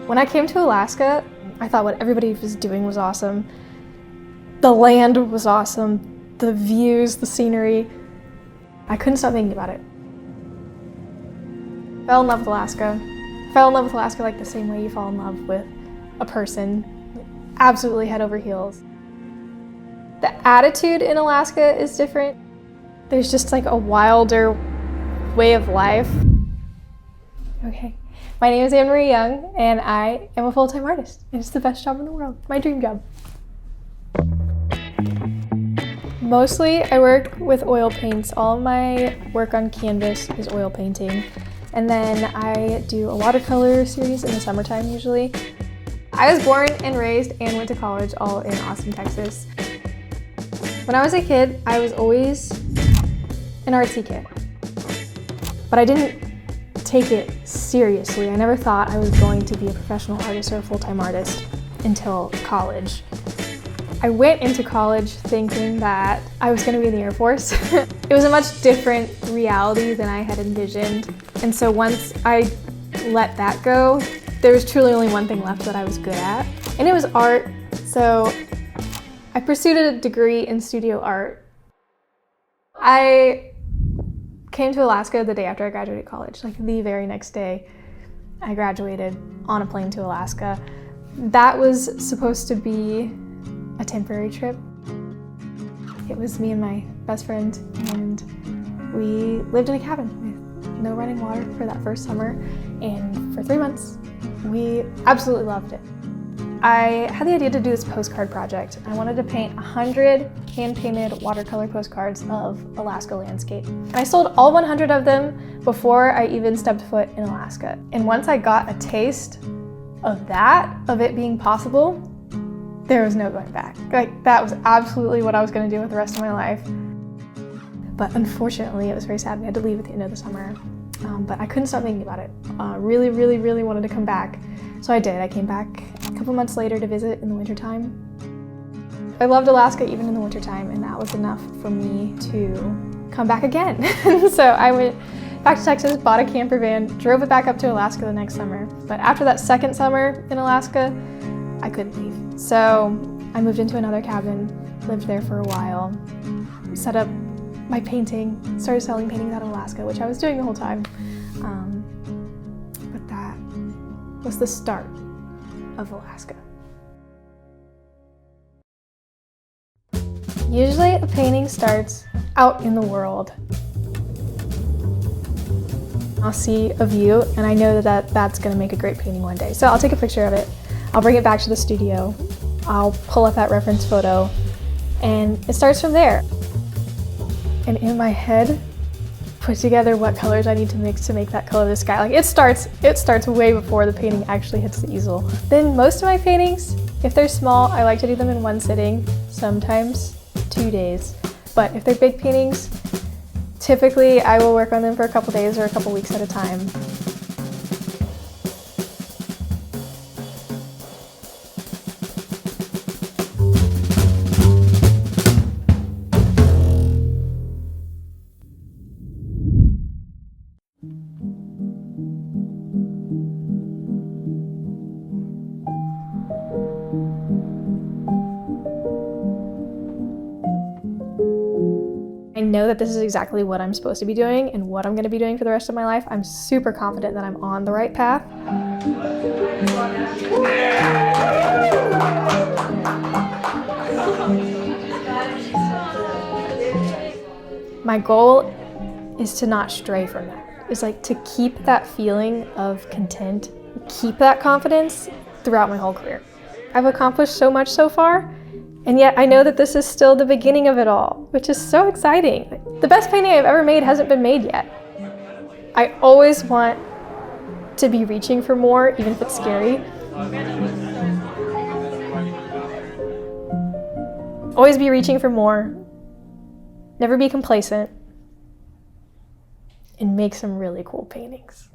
When I came to Alaska, I thought what everybody was doing was awesome. The land was awesome, the views, the scenery. I couldn't stop thinking about it. Fell in love with Alaska. Fell in love with Alaska like the same way you fall in love with a person, absolutely head over heels. The attitude in Alaska is different. There's just like a wilder way of life. Okay, my name is AnnMarie Young and I am a full-time artist. And it's the best job in the world, my dream job. Mostly I work with oil paints. All of my work on canvas is oil painting. And then I do a watercolor series in the summertime usually. I was born and raised and went to college all in Austin, Texas. When I was a kid, I was always an artsy kid. But I didn't take it seriously. I never thought I was going to be a professional artist or a full-time artist until college. I went into college thinking that I was going to be in the Air Force. It was a much different reality than I had envisioned. And so once I let that go, there was truly only one thing left that I was good at, and it was art. So I pursued a degree in studio art. I came to Alaska the day after I graduated college, like the very next day I graduated on a plane to Alaska. That was supposed to be a temporary trip. It was me and my best friend, and we lived in a cabin with no running water for that first summer, and for 3 months we absolutely loved it. I had the idea to do this postcard project. I wanted to paint 100 hand-painted watercolor postcards of Alaska landscape. And I sold all 100 of them before I even stepped foot in Alaska. And once I got a taste of that, of it being possible, there was no going back. Like, that was absolutely what I was going to do with the rest of my life. But unfortunately, it was very sad. We had to leave at the end of the summer. But I couldn't stop thinking about it. Really, really, really wanted to come back. So I did. I came back a couple months later to visit in the wintertime. I loved Alaska even in the wintertime, and that was enough for me to come back again. So I went back to Texas, bought a camper van, drove it back up to Alaska the next summer. But after that second summer in Alaska, I couldn't leave. So I moved into another cabin, lived there for a while, set up my painting, started selling paintings out of Alaska, which I was doing the whole time. But that was the start of Alaska. Usually a painting starts out in the world. I'll see a view and I know that's gonna make a great painting one day. So I'll take a picture of it, I'll bring it back to the studio, I'll pull up that reference photo, and it starts from there. And in my head, put together what colors I need to mix to make that color of the sky. Like, it starts way before the painting actually hits the easel. Then most of my paintings, if they're small, I like to do them in one sitting, sometimes 2 days. But if they're big paintings, typically I will work on them for a couple days or a couple weeks at a time. I know that this is exactly what I'm supposed to be doing and what I'm going to be doing for the rest of my life. I'm super confident that I'm on the right path. My goal is to not stray from that. It's like to keep that feeling of content, keep that confidence throughout my whole career. I've accomplished so much so far, and yet I know that this is still the beginning of it all, which is so exciting. The best painting I've ever made hasn't been made yet. I always want to be reaching for more, even if it's scary. Always be reaching for more, never be complacent, and make some really cool paintings.